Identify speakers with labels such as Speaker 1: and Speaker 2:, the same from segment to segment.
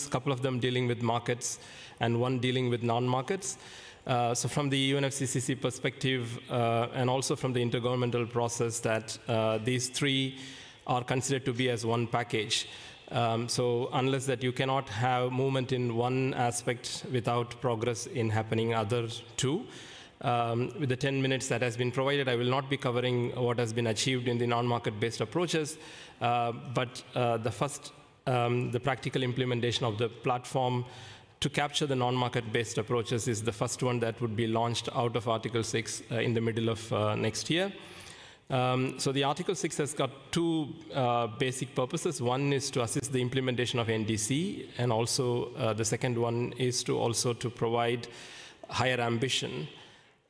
Speaker 1: articles, a couple of them dealing with markets and one dealing with non-markets. So from the UNFCCC perspective, and also from the intergovernmental process, that these three are considered to be as one package. So unless that you cannot have movement in one aspect without progress in happening other two. With the 10 minutes that has been provided, I will not be covering what has been achieved in the non-market-based approaches, but the practical implementation of the platform to capture the non-market-based approaches is the first one that would be launched out of Article 6 in the middle of next year. So the Article 6 has got two basic purposes. One is to assist the implementation of NDC, and also the second one is to provide higher ambition.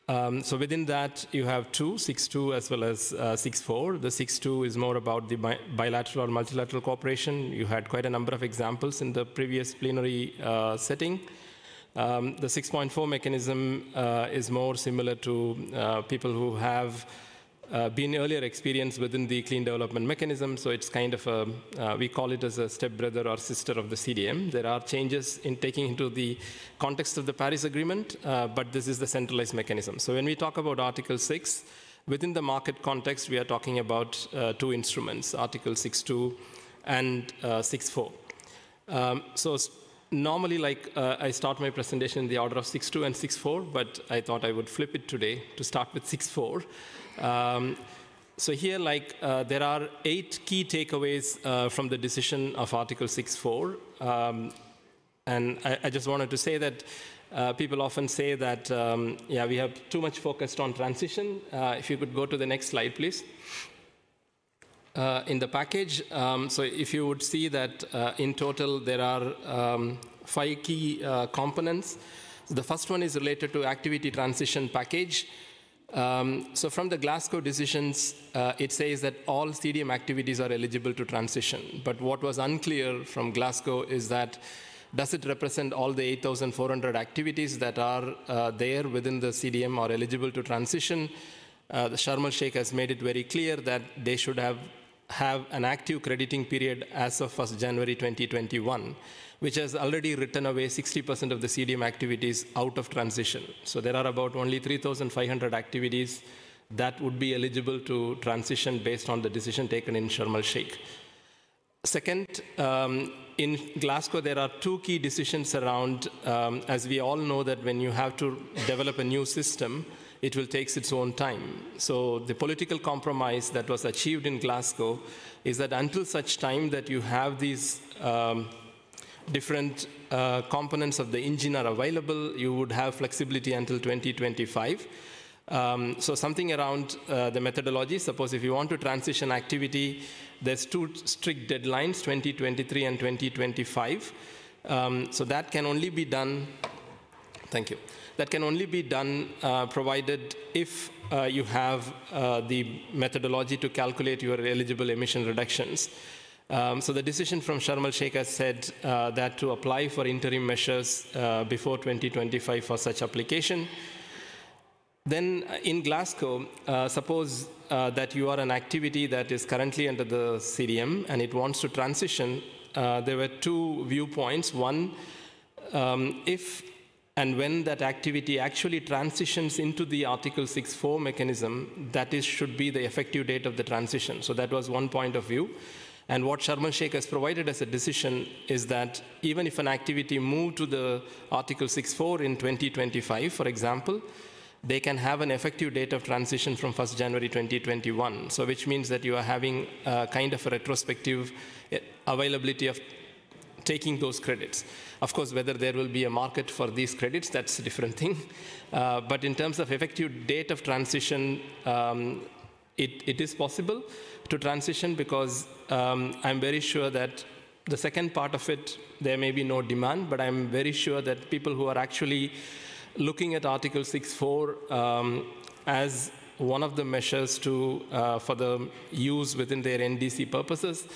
Speaker 1: So within that, you have 6.2 as well as 6.4. The 6.2 is more about the bilateral or multilateral cooperation. You had quite a number of examples in the previous plenary setting. The 6.4 mechanism is more similar to people who have been earlier experienced within the clean development mechanism. So it's kind of we call it as a stepbrother or sister of the CDM. There are changes in taking into the context of the Paris Agreement, but this is the centralized mechanism. So when we talk about Article 6, within the market context, we are talking about two instruments, Article 6.2 and 6.4. So normally, I start my presentation in the order of 6.2 and 6.4, but I thought I would flip it today to start with 6.4. So here, there are 8 key takeaways from the decision of Article 6.4. And I just wanted to say that people often say that, we have too much focused on transition. If you could go to the next slide, please. In the package, so if you would see that in total there are 5 key components. So the first one is related to activity transition package. So from the Glasgow decisions, it says that all CDM activities are eligible to transition. But what was unclear from Glasgow is that does it represent all the 8,400 activities that are there within the CDM are eligible to transition? The Sharm el-Sheikh has made it very clear that they should have an active crediting period as of 1st January 2021, which has already written away 60% of the CDM activities out of transition. So there are about only 3,500 activities that would be eligible to transition based on the decision taken in Sharm el-Sheikh. Second, in Glasgow, there are 2 key decisions around, as we all know that when you have to develop a new system, it will take its own time. So the political compromise that was achieved in Glasgow is that until such time that you have these different components of the engine are available, you would have flexibility until 2025. So something around the methodology. Suppose if you want to transition activity, there's 2 strict deadlines, 2023 and 2025. So that can only be done, thank you. That can only be done provided if you have the methodology to calculate your eligible emission reductions. So the decision from Sharm el-Sheikh has said that to apply for interim measures before 2025 for such application. Then in Glasgow, suppose that you are an activity that is currently under the CDM and it wants to transition, there were 2 viewpoints. One, if and when that activity actually transitions into the Article 6.4 mechanism, that should be the effective date of the transition. So that was one point of view. And what Sharm el-Sheikh has provided as a decision is that even if an activity moved to the Article 6.4 in 2025, for example, they can have an effective date of transition from 1st January 2021. So which means that you are having kind of a retrospective availability of taking those credits. Of course, whether there will be a market for these credits, that's a different thing. But in terms of effective date of transition, it is possible to transition because I'm very sure that the second part of it, there may be no demand, but I'm very sure that people who are actually looking at Article 6.4 as one of the measures for the use within their NDC purposes,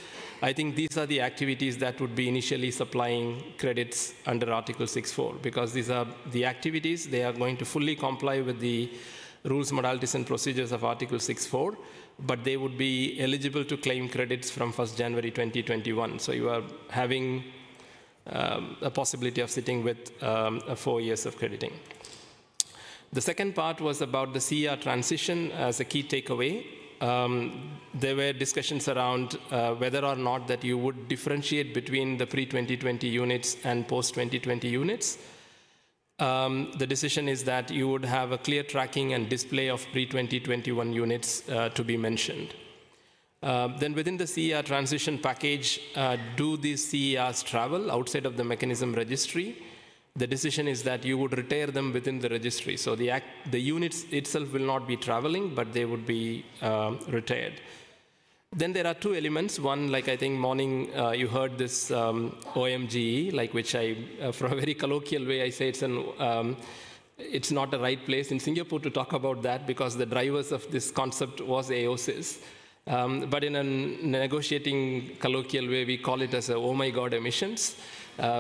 Speaker 1: I think these are the activities that would be initially supplying credits under Article 6.4, because these are the activities, they are going to fully comply with the rules, modalities, and procedures of Article 6.4, but they would be eligible to claim credits from 1st January 2021. So you are having a possibility of sitting with 4 years of crediting. The second part was about the CER transition as a key takeaway. There were discussions around whether or not that you would differentiate between the pre-2020 units and post-2020 units. The decision is that you would have a clear tracking and display of pre-2021 units to be mentioned. Then within the CER transition package, do these CERs travel outside of the mechanism registry? The decision is that you would retire them within the registry. So the units itself will not be traveling, but they would be retired. Then there are two elements. One, like I think morning you heard this OMGE, like which I, from a very colloquial way, I say it's not the right place in Singapore to talk about that because the drivers of this concept was AOSIS. But in a negotiating colloquial way, we call it as a oh my God emissions.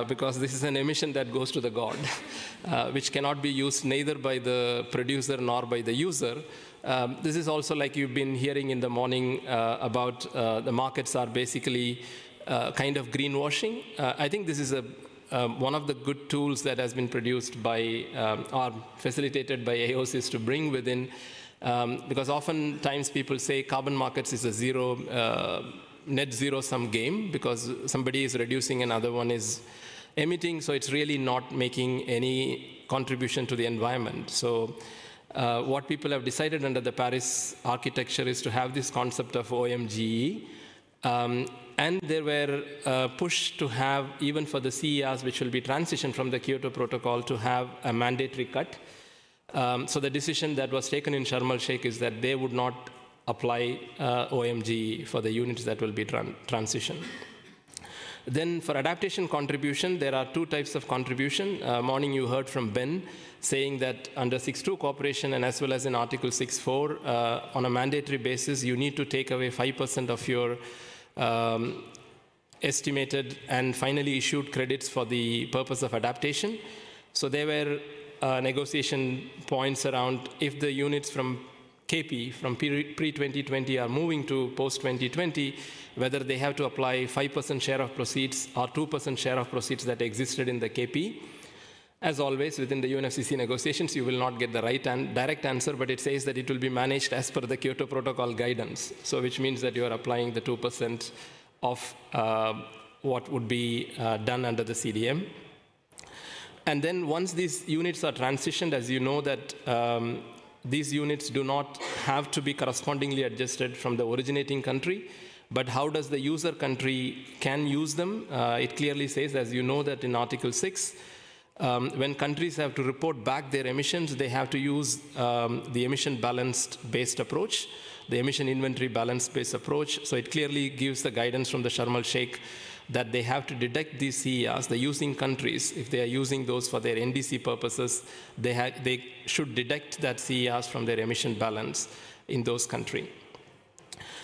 Speaker 1: Because this is an emission that goes to the God, which cannot be used neither by the producer nor by the user. This is also like you've been hearing in the morning about the markets are basically kind of greenwashing. I think this is one of the good tools that has been produced by or facilitated by AOSIS to bring within, because oftentimes people say carbon markets is a net zero sum game because somebody is reducing and another one is emitting, so it's really not making any contribution to the environment. So what people have decided under the Paris architecture is to have this concept of OMGE, and there were push to have, even for the CERs which will be transitioned from the Kyoto Protocol, to have a mandatory cut. So the decision that was taken in Sharm el-Sheikh is that they would not apply OMGE for the units that will be transitioned. Then for adaptation contribution, there are two types of contribution. Morning you heard from Ben saying that under 6.2 cooperation and as well as in Article 6.4, on a mandatory basis, you need to take away 5% of your estimated and finally issued credits for the purpose of adaptation. So there were negotiation points around if the units from KP, from pre-2020 are moving to post-2020, whether they have to apply 5% share of proceeds or 2% share of proceeds that existed in the KP. As always, within the UNFCCC negotiations, you will not get the right and direct answer, but it says that it will be managed as per the Kyoto Protocol guidance, so which means that you are applying the 2% of what would be done under the CDM. And then once these units are transitioned, as you know that these units do not have to be correspondingly adjusted from the originating country, but how does the user country can use them? It clearly says, as you know, that in Article 6, when countries have to report back their emissions, they have to use the emission balanced-based approach, the emission inventory balanced-based approach. So it clearly gives the guidance from the Sharm el-Sheikh that they have to detect these CERs, the using countries, if they are using those for their NDC purposes, they should detect that CERs from their emission balance in those countries.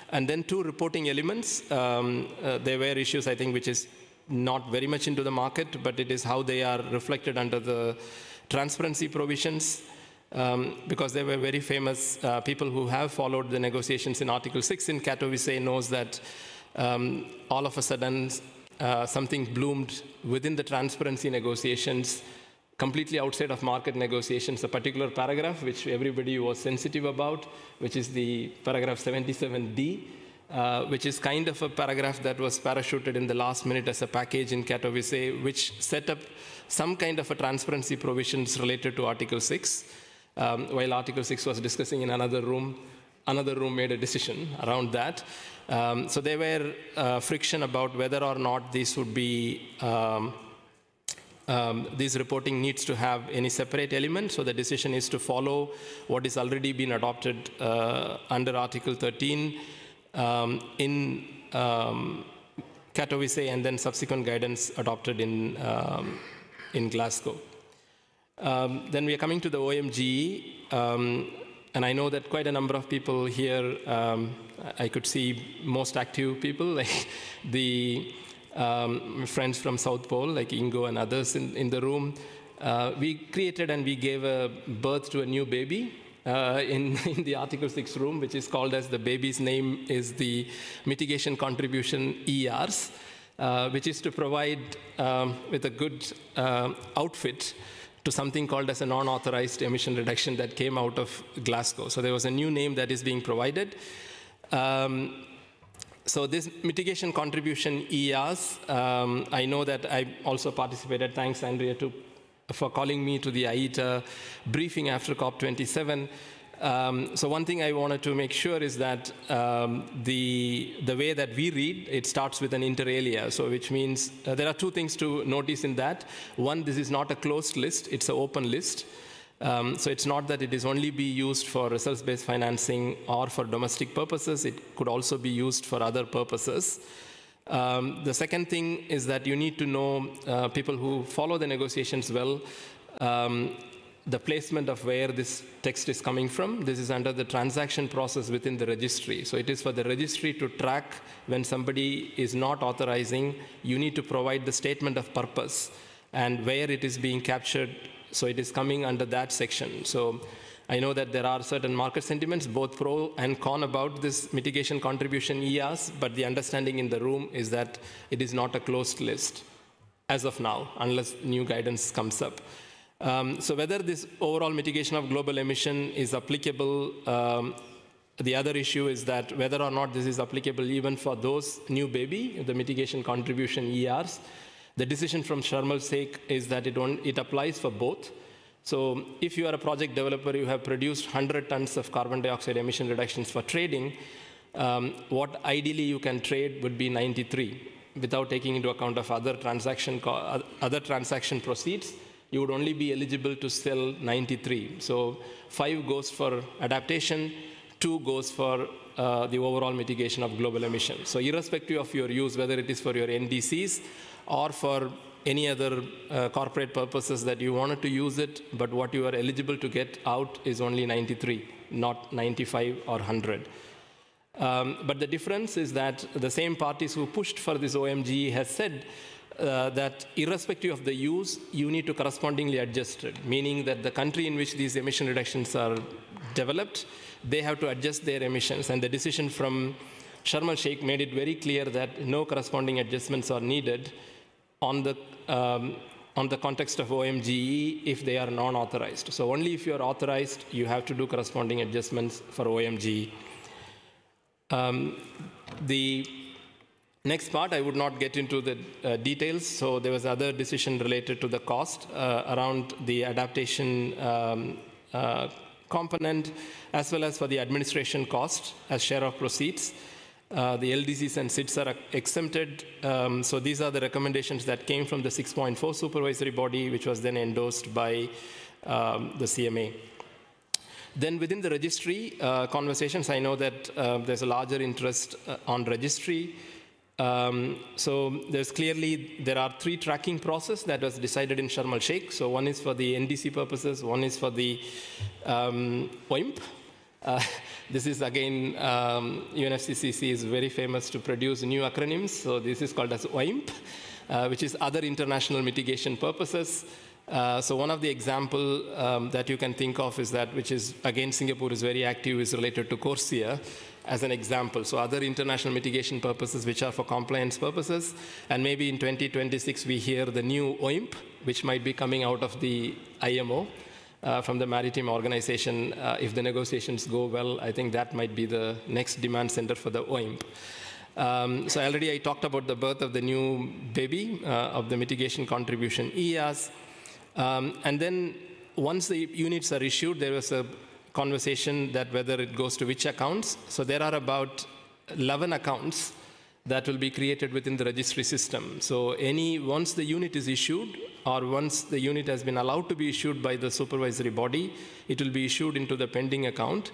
Speaker 1: And then two reporting elements. There were issues, I think, which is not very much into the market, but it is how they are reflected under the transparency provisions, because there were very famous people who have followed the negotiations in Article 6 in Katowice knows that all of a sudden something bloomed within the transparency negotiations, completely outside of market negotiations, a particular paragraph which everybody was sensitive about, which is the paragraph 77D, which is kind of a paragraph that was parachuted in the last minute as a package in Katowice, which set up some kind of a transparency provisions related to Article 6. While Article 6 was discussing in another room made a decision around that. So there were friction about whether or not this would be, this reporting needs to have any separate element. So the decision is to follow what is already been adopted under Article 13 in Katowice, and then subsequent guidance adopted in Glasgow. Then we are coming to the OMGE. And I know that quite a number of people here, I could see most active people, like the friends from South Pole, like Ingo and others in the room. We created and we gave a birth to a new baby in the Article 6 room, which is called as the baby's name is the mitigation contribution ERs. which is to provide with a good outfit to something called as a non-authorized emission reduction that came out of Glasgow. So there was a new name that is being provided. So this mitigation contribution ERs, I know that I also participated. Thanks, Andrea, for calling me to the IETA briefing after COP27. So one thing I wanted to make sure is that the way that we read, it starts with an inter alia, so which means there are two things to notice in that. One, this is not a closed list, it's an open list. So it's not that it is only be used for results-based financing or for domestic purposes, it could also be used for other purposes. The second thing is that you need to know, people who follow the negotiations well, the placement of where this text is coming from. This is under the transaction process within the registry. So it is for the registry to track when somebody is not authorizing, you need to provide the statement of purpose and where it is being captured. So it is coming under that section. So I know that there are certain market sentiments, both pro and con about this mitigation contribution ERs, but the understanding in the room is that it is not a closed list as of now, unless new guidance comes up. So whether this overall mitigation of global emission is applicable, the other issue is that whether or not this is applicable even for those new baby, the mitigation contribution ERs. The decision from Sharm el-Sheikh is that it applies for both. So if you are a project developer, you have produced 100 tons of carbon dioxide emission reductions for trading, what ideally you can trade would be 93 without taking into account of other transaction proceeds. You would only be eligible to sell 93. So 5 goes for adaptation, 2 goes for the overall mitigation of global emissions. So irrespective of your use, whether it is for your NDCs or for any other corporate purposes that you wanted to use it, but what you are eligible to get out is only 93, not 95 or 100. But the difference is that the same parties who pushed for this OMG has said that irrespective of the use, you need to correspondingly adjust it, meaning that the country in which these emission reductions are developed, they have to adjust their emissions. And the decision from Sharm el-Sheikh made it very clear that no corresponding adjustments are needed on the context of OMGE if they are non-authorized. So only if you are authorized, you have to do corresponding adjustments for OMGE. The next part, I would not get into the details. So there was other decision related to the cost around the adaptation component, as well as for the administration cost as share of proceeds. The LDCs and SIDs are exempted. So these are the recommendations that came from the 6.4 supervisory body, which was then endorsed by the CMA. Then within the registry conversations, I know that there's a larger interest on registry. So there are 3 tracking processes that was decided in Sharm el-Sheikh. So one is for the NDC purposes, one is for the OIMP. This is again, UNFCCC is very famous to produce new acronyms. So this is called as OIMP, which is other international mitigation purposes. So one of the example that you can think of is that, which is again Singapore is very active, is related to CORSIA as an example. So other international mitigation purposes which are for compliance purposes. And maybe in 2026 we hear the new OIMP, which might be coming out of the IMO from the Maritime Organization. If the negotiations go well, I think that might be the next demand center for the OIMP. So already I talked about the birth of the new baby of the mitigation contribution ERs. And then once the units are issued, there was a conversation that whether it goes to which accounts. So there are about 11 accounts that will be created within the registry system. So once the unit is issued, or once the unit has been allowed to be issued by the supervisory body, it will be issued into the pending account,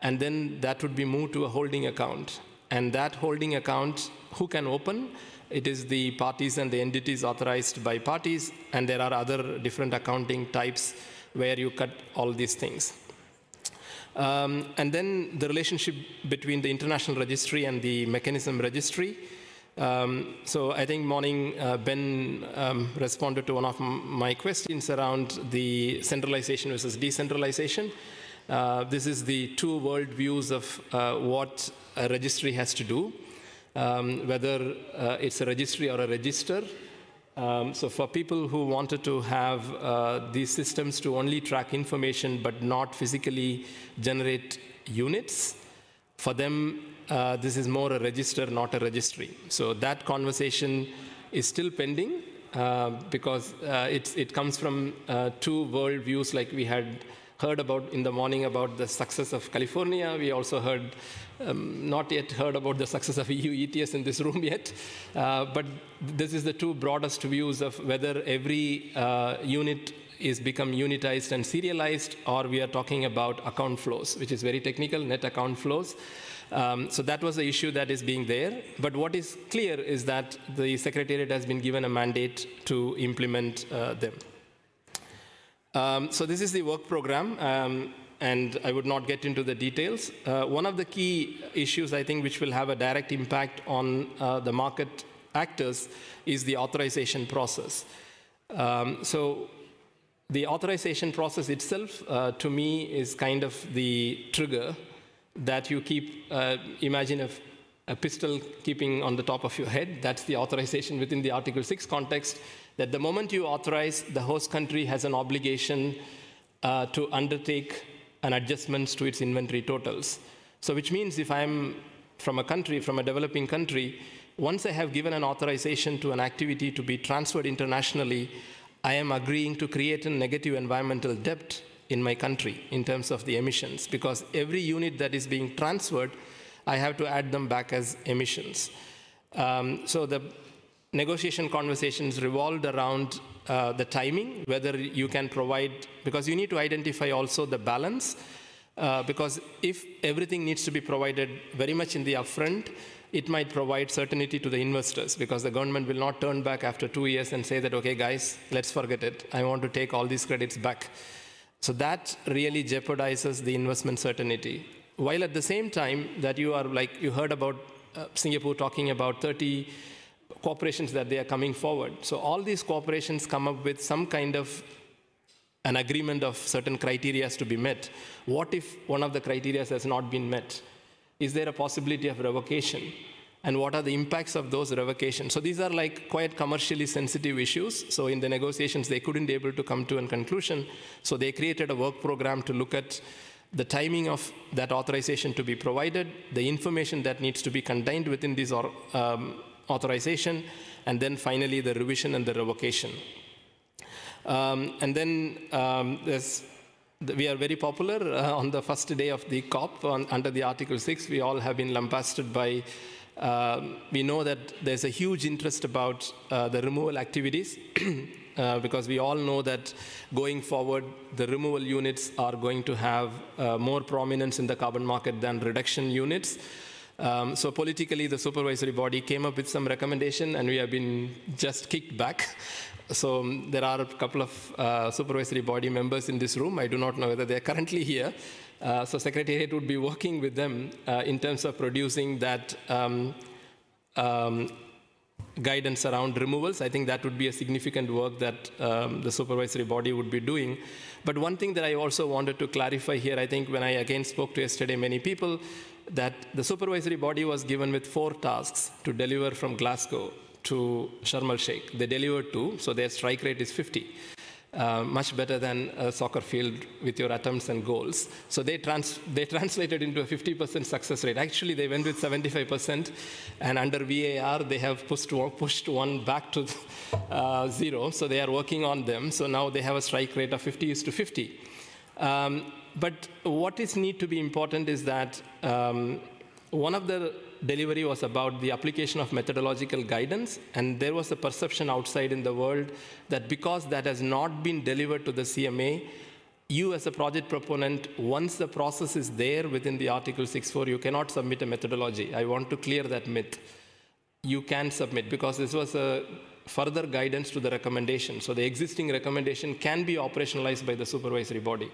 Speaker 1: and then that would be moved to a holding account. And that holding account, who can open? It is the parties and the entities authorized by parties, and there are other different accounting types where you cut all these things. And then the relationship between the international registry and the mechanism registry. So I think morning Ben responded to one of my questions around the centralization versus decentralization. This is the 2 world views of what a registry has to do. whether it's a registry or a register. So for people who wanted to have these systems to only track information but not physically generate units, for them, this is more a register, not a registry. So that conversation is still pending because it comes from two world views, like we had heard about in the morning about the success of California. We also heard, not yet heard about the success of EU ETS in this room yet. But this is the two broadest views of whether every unit is become unitized and serialized, or we are talking about account flows, which is very technical, net account flows. So that was the issue that is being there. But what is clear is that the Secretariat has been given a mandate to implement them. So this is the work program, and I would not get into the details. One of the key issues, I think, which will have a direct impact on the market actors is the authorization process. So the authorization process itself, to me, is kind of the trigger that you keep, imagine a pistol keeping on the top of your head. That's the authorization within the Article 6 context, that the moment you authorize, the host country has an obligation to undertake an adjustments to its inventory totals. So which means if I'm from a country, from a developing country, once I have given an authorization to an activity to be transferred internationally, I am agreeing to create a negative environmental debt in my country in terms of the emissions, because every unit that is being transferred, I have to add them back as emissions. So the negotiation conversations revolved around the timing, whether you can provide, because you need to identify also the balance, because if everything needs to be provided very much in the upfront, it might provide certainty to the investors, because the government will not turn back after 2 years and say that, okay, guys, let's forget it. I want to take all these credits back. So that really jeopardizes the investment certainty. While at the same time that you are, like you heard about Singapore talking about 30 corporations that they are coming forward. So all these corporations come up with some kind of an agreement of certain criteria to be met. What if one of the criteria has not been met? Is there a possibility of revocation? And what are the impacts of those revocations? So these are like quite commercially sensitive issues. So in the negotiations, they couldn't be able to come to a conclusion. So they created a work program to look at the timing of that authorization to be provided, the information that needs to be contained within this authorization, and then finally the revision and the revocation. And then we are very popular on the first day of the COP under the Article 6. We all have been lambasted by, we know that there's a huge interest about the removal activities because we all know that going forward, the removal units are going to have more prominence in the carbon market than reduction units. So politically, the supervisory body came up with some recommendation, and we have been just kicked back. So there are a couple of supervisory body members in this room. I do not know whether they're currently here. So Secretariat would be working with them in terms of producing that guidance around removals. I think that would be a significant work that the supervisory body would be doing. But one thing that I also wanted to clarify here, I think when I again spoke to yesterday many people, that the supervisory body was given with 4 tasks to deliver from Glasgow to Sharm el-Sheikh. They delivered 2, so their strike rate is 50. Much better than a soccer field with your attempts and goals. So they translated into a 50% success rate. Actually, they went with 75%, and under VAR, they have pushed one back to 0. So they are working on them. So now they have a strike rate of 50:50. But what is need to be important is that one of the delivery was about the application of methodological guidance, and there was a perception outside in the world that because that has not been delivered to the CMA, you as a project proponent, once the process is there within the Article 6.4, you cannot submit a methodology. I want to clear that myth. You can submit, because this was a further guidance to the recommendation. So the existing recommendation can be operationalized by the supervisory body.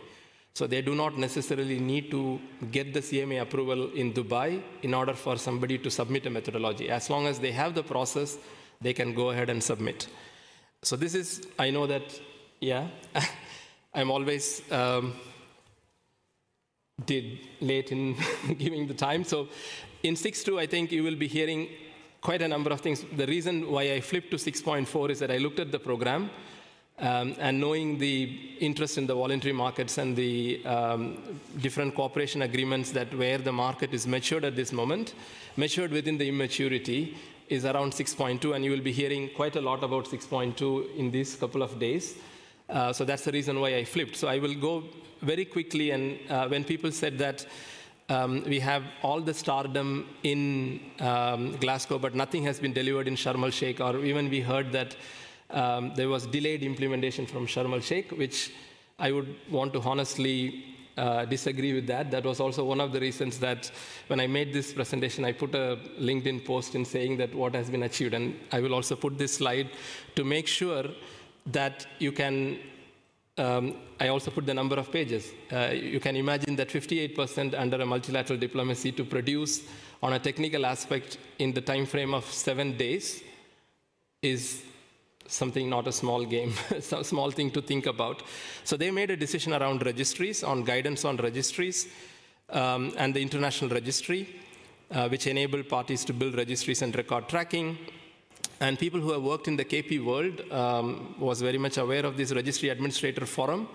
Speaker 1: So they do not necessarily need to get the CMA approval in Dubai in order for somebody to submit a methodology. As long as they have the process, they can go ahead and submit. So this is, I know that, yeah, I'm always late in giving the time. So in 6.2, I think you will be hearing quite a number of things. The reason why I flipped to 6.4 is that I looked at the program, and knowing the interest in the voluntary markets and the different cooperation agreements that where the market is matured at this moment, matured within the immaturity, is around 6.2, and you will be hearing quite a lot about 6.2 in these couple of days. So that's the reason why I flipped. So I will go very quickly, and when people said that we have all the stardom in Glasgow, but nothing has been delivered in Sharm el-Sheikh, or even we heard that there was delayed implementation from Sharm el-Sheikh, which I would want to honestly disagree with that. That was also one of the reasons that when I made this presentation, I put a LinkedIn post in saying that what has been achieved. And I will also put this slide to make sure that you can, I also put the number of pages. You can imagine that 58% under a multilateral diplomacy to produce on a technical aspect in the time frame of 7 days is something not a small game, a small thing to think about. So they made a decision around registries, on guidance on registries, and the international registry, which enabled parties to build registries and record tracking. And people who have worked in the KP world was very much aware of this registry administrator forum.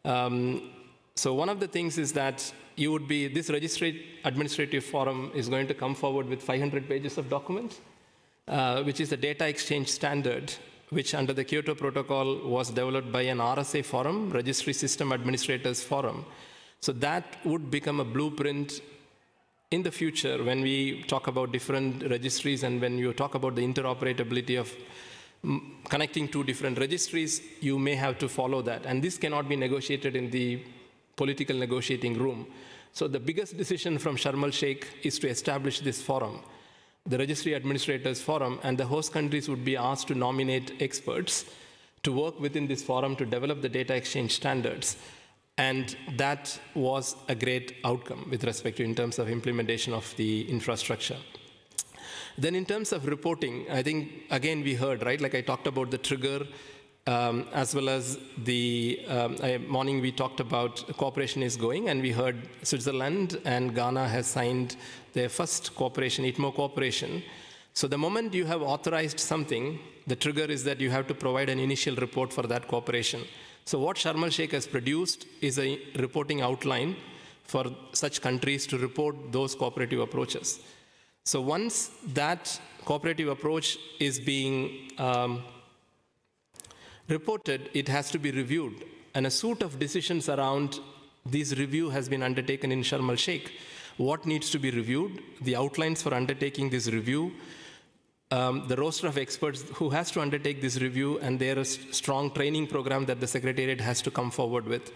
Speaker 1: So one of the things is that you would be, this registry administrative forum is going to come forward with 500 pages of documents, which is the data exchange standard, which under the Kyoto Protocol was developed by an RSA forum, Registry System Administrators Forum. So that would become a blueprint in the future when we talk about different registries and when you talk about the interoperability of connecting two different registries, you may have to follow that. And this cannot be negotiated in the political negotiating room. So the biggest decision from Sharm el-Sheikh is to establish this forum, the Registry Administrators Forum, and the host countries would be asked to nominate experts to work within this forum to develop the data exchange standards. And that was a great outcome with respect to in terms of implementation of the infrastructure. Then in terms of reporting, I think, again, we heard, right, like I talked about the trigger, as well as the morning we talked about cooperation is going, and we heard Switzerland and Ghana has signed their first cooperation, ITMO cooperation. So the moment you have authorized something, the trigger is that you have to provide an initial report for that cooperation. So what Sharm el-Sheikh has produced is a reporting outline for such countries to report those cooperative approaches. So once that cooperative approach is being reported, it has to be reviewed. And a suite of decisions around this review has been undertaken in Sharm el-Sheikh. What needs to be reviewed, the outlines for undertaking this review, the roster of experts who has to undertake this review, and there is a strong training program that the Secretariat has to come forward with.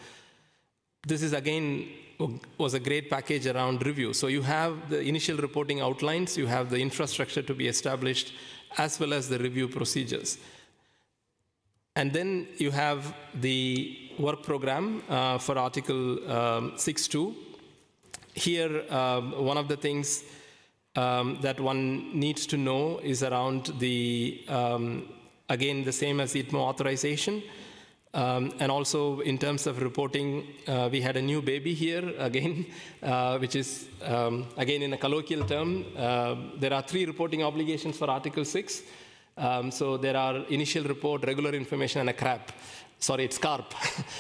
Speaker 1: This is, again, was a great package around review. So you have the initial reporting outlines, you have the infrastructure to be established, as well as the review procedures. And then you have the work program for Article 6.2. Here, one of the things that one needs to know is around the, again, the same as ITMO authorization. And also in terms of reporting, we had a new baby here again, which is, again, in a colloquial term, there are 3 reporting obligations for Article 6. So there are initial report, regular information, and a CRAP. Sorry, it's CARP.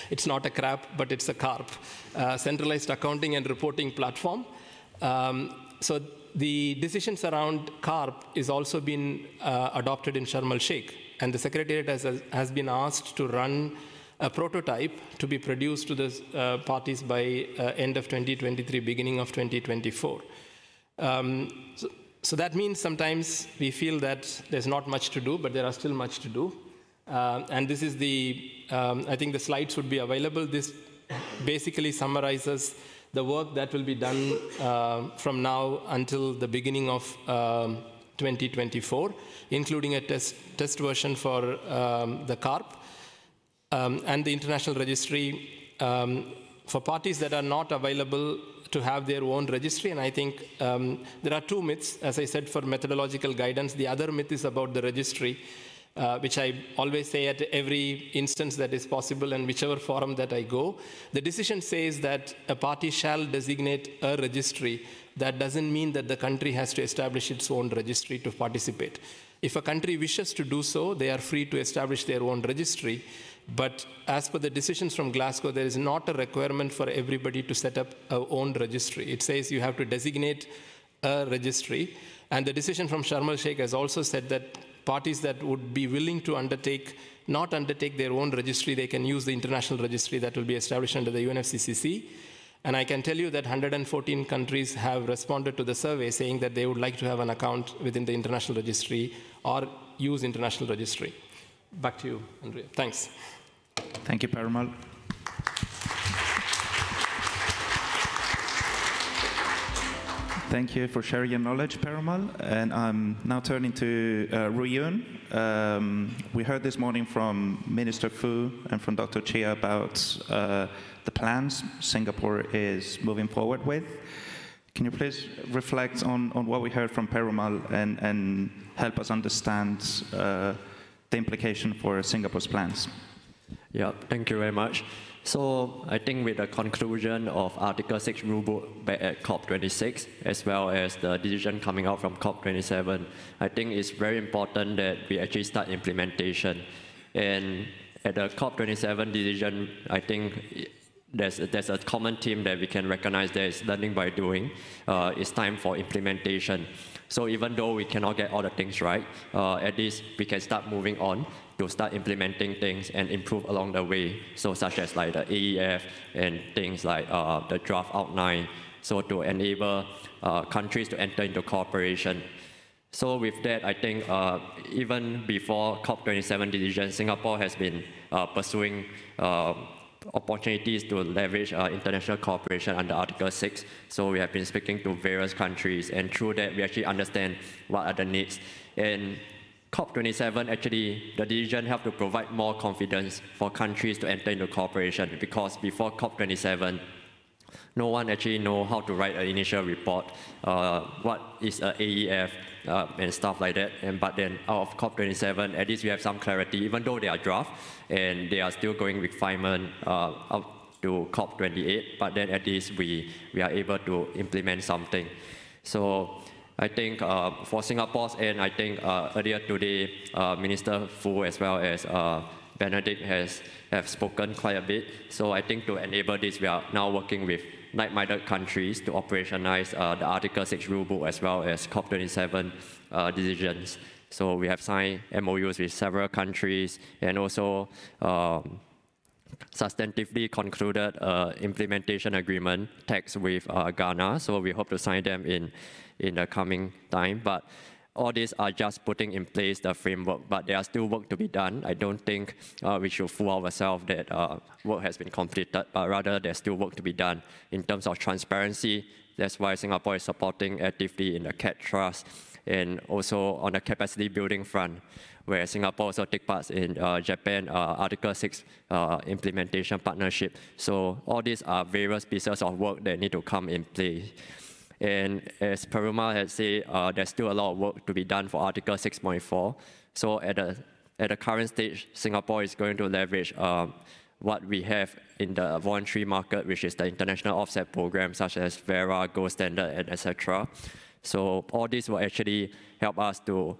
Speaker 1: It's not a CRAP, but it's a CARP, Centralized Accounting and Reporting Platform. So the decisions around CARP is also been adopted in Sharm el-Sheikh, and the Secretariat has been asked to run a prototype to be produced to the parties by end of 2023, beginning of 2024. So that means sometimes we feel that there's not much to do, but there are still much to do. And this is the, I think the slides would be available. This basically summarizes the work that will be done from now until the beginning of 2024, including a test version for the CARP and the international registry for parties that are not available to have their own registry. And I think there are 2 myths, as I said, for methodological guidance. The other myth is about the registry, which I always say at every instance that is possible and whichever forum that I go. The decision says that a party shall designate a registry that doesn't mean that the country has to establish its own registry to participate. If a country wishes to do so, they are free to establish their own registry. But as per the decisions from Glasgow, there is not a requirement for everybody to set up their own registry. It says you have to designate a registry. And the decision from Sharm el-Sheikh has also said that parties that would be willing to not undertake their own registry, they can use the international registry that will be established under the UNFCCC. And I can tell you that 114 countries have responded to the survey saying that they would like to have an account within the international registry or use international registry. Back to you, Andrea. Thanks.
Speaker 2: Thank you, Perumal. Thank you for sharing your knowledge, Perumal. And I'm now turning to Ruyun. We heard this morning from Minister Fu and from Dr. Chia about the plans Singapore is moving forward with. Can you please reflect on what we heard from Perumal and help us understand the implication for Singapore's plans?
Speaker 3: Yeah, thank you very much. So I think with the conclusion of Article 6 rulebook back at COP26, as well as the decision coming out from COP27, I think it's very important that we actually start implementation. And at the COP27 decision, I think there's a common theme that we can recognize that is learning by doing. It's time for implementation. So even though we cannot get all the things right, at least we can start moving on to start implementing things and improve along the way. So such as like the AEF and things like the draft outline, so to enable countries to enter into cooperation. So with that, I think even before COP27 decision, Singapore has been pursuing opportunities to leverage international cooperation under Article 6. So we have been speaking to various countries, and through that, we actually understand what are the needs. And COP27, actually, the decision helped to provide more confidence for countries to enter into cooperation, because before COP27, no one actually know how to write an initial report, what is an AEF, and stuff like that. But then out of COP27, at least we have some clarity, even though they are draft, and they are still going refinement up to COP28, but then at least we are able to implement something. So I think for Singapore's end, I think earlier today, Minister Fu as well as Benedict have spoken quite a bit. So I think to enable this, we are now working with like-minded countries to operationalize the Article 6 rulebook as well as COP27 decisions. So we have signed MOUs with several countries, and also substantively concluded implementation agreement text with Ghana. So we hope to sign them in the coming time. But all these are just putting in place the framework, but there are still work to be done. I don't think we should fool ourselves that work has been completed, but rather there's still work to be done in terms of transparency. That's why Singapore is supporting actively in the CAT Trust, and also on the capacity building front, where Singapore also takes part in Japan Article 6 implementation partnership. So all these are various pieces of work that need to come in play. And as Perumal had said, there's still a lot of work to be done for Article 6.4. So at the current stage, Singapore is going to leverage what we have in the voluntary market, which is the international offset program, such as VERA, Gold Standard, and etc. So all this will actually help us to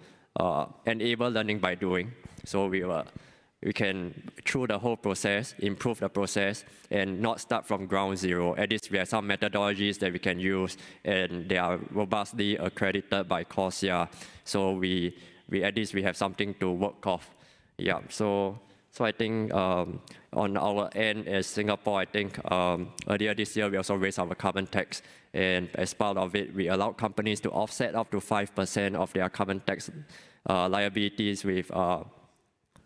Speaker 3: enable learning by doing. So we can, through the whole process, improve the process and not start from ground zero. At least we have some methodologies that we can use, and they are robustly accredited by CORSIA. So we at least we have something to work off. Yeah. So I think on our end as Singapore, I think earlier this year we also raised our carbon tax, and as part of it, we allowed companies to offset up to 5% of their carbon tax liabilities with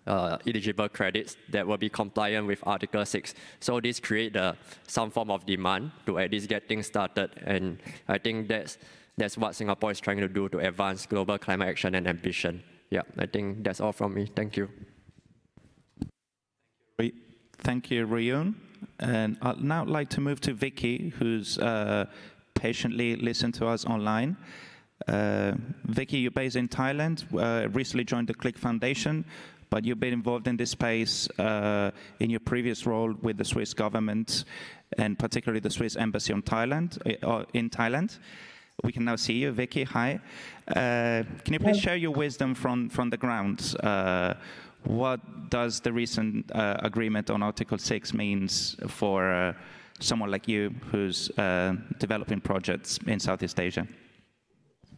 Speaker 3: eligible credits that will be compliant with Article 6. So this creates some form of demand to at least get things started, and I think that's what Singapore is trying to do to advance global climate action and ambition. Yeah, I think that's all from me. Thank you.
Speaker 2: Thank you, Ruyun. And I'd now like to move to Vicky, who's patiently listened to us online. Vicky, you're based in Thailand, recently joined the Click Foundation, but you've been involved in this space in your previous role with the Swiss government, and particularly the Swiss embassy in Thailand. we can now see you. Vicky, hi. Can you please share your wisdom from the ground? What does the recent agreement on Article 6 means for someone like you who's developing projects in Southeast Asia?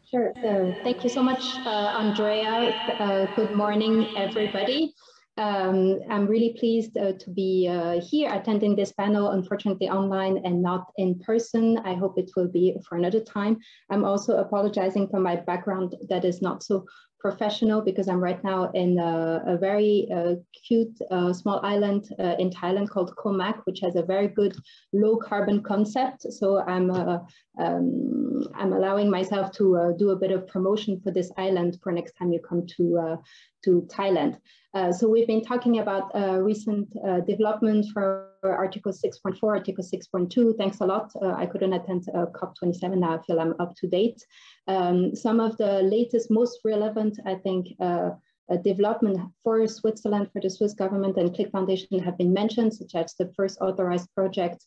Speaker 4: Sure. So thank you so much, Andrea. Good morning, everybody. I'm really pleased to be here attending this panel, unfortunately online and not in person. I hope it will be for another time. I'm also apologizing for my background that is not so professional because I'm right now in a very cute small island in Thailand called Koh Mak, which has a very good low carbon concept. So I'm allowing myself to do a bit of promotion for this island for next time you come to Thailand. So we've been talking about recent developments for Article 6.4, Article 6.2. Thanks a lot. I couldn't attend COP27. Now I feel I'm up to date. Some of the latest, most relevant, I think, development for Switzerland, for the Swiss government and Click Foundation have been mentioned, such as the first authorized project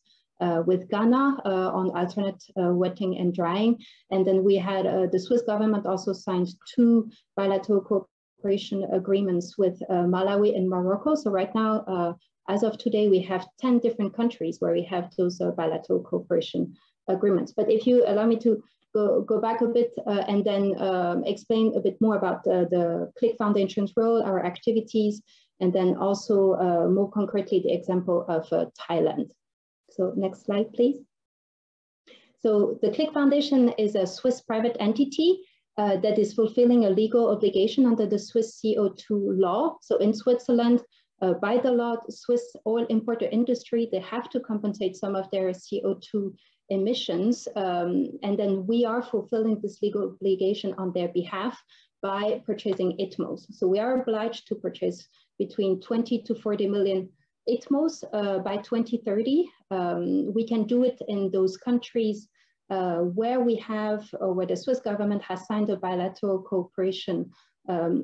Speaker 4: with Ghana on alternate wetting and drying. And then we had the Swiss government also signed 2 bilateral cooperation agreements with Malawi and Morocco. So right now, as of today, we have 10 different countries where we have those bilateral cooperation agreements. But if you allow me to go back a bit and then explain a bit more about the Click Foundation's role, our activities, and then also more concretely the example of Thailand. So next slide, please. So the Click Foundation is a Swiss private entity that is fulfilling a legal obligation under the Swiss CO2 law. So in Switzerland, by the law, Swiss oil importer industry, they have to compensate some of their CO2 emissions. And then we are fulfilling this legal obligation on their behalf by purchasing ITMOs. So we are obliged to purchase between 20 to 40 million ITMOs by 2030. We can do it in those countries where we have, or where the Swiss government has signed a bilateral cooperation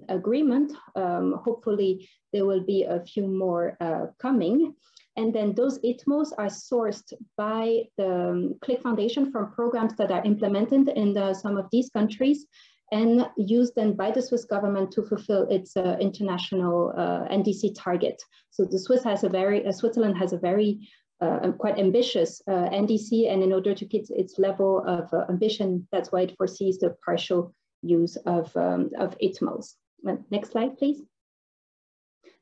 Speaker 4: agreement. Hopefully there will be a few more coming. And then those ITMOs are sourced by the Click Foundation from programs that are implemented in some of these countries and used then by the Swiss government to fulfill its international NDC target. So the Switzerland has a very quite ambitious NDC, and in order to keep its level of ambition, that's why it foresees the partial use of ITMOs. Next slide, please.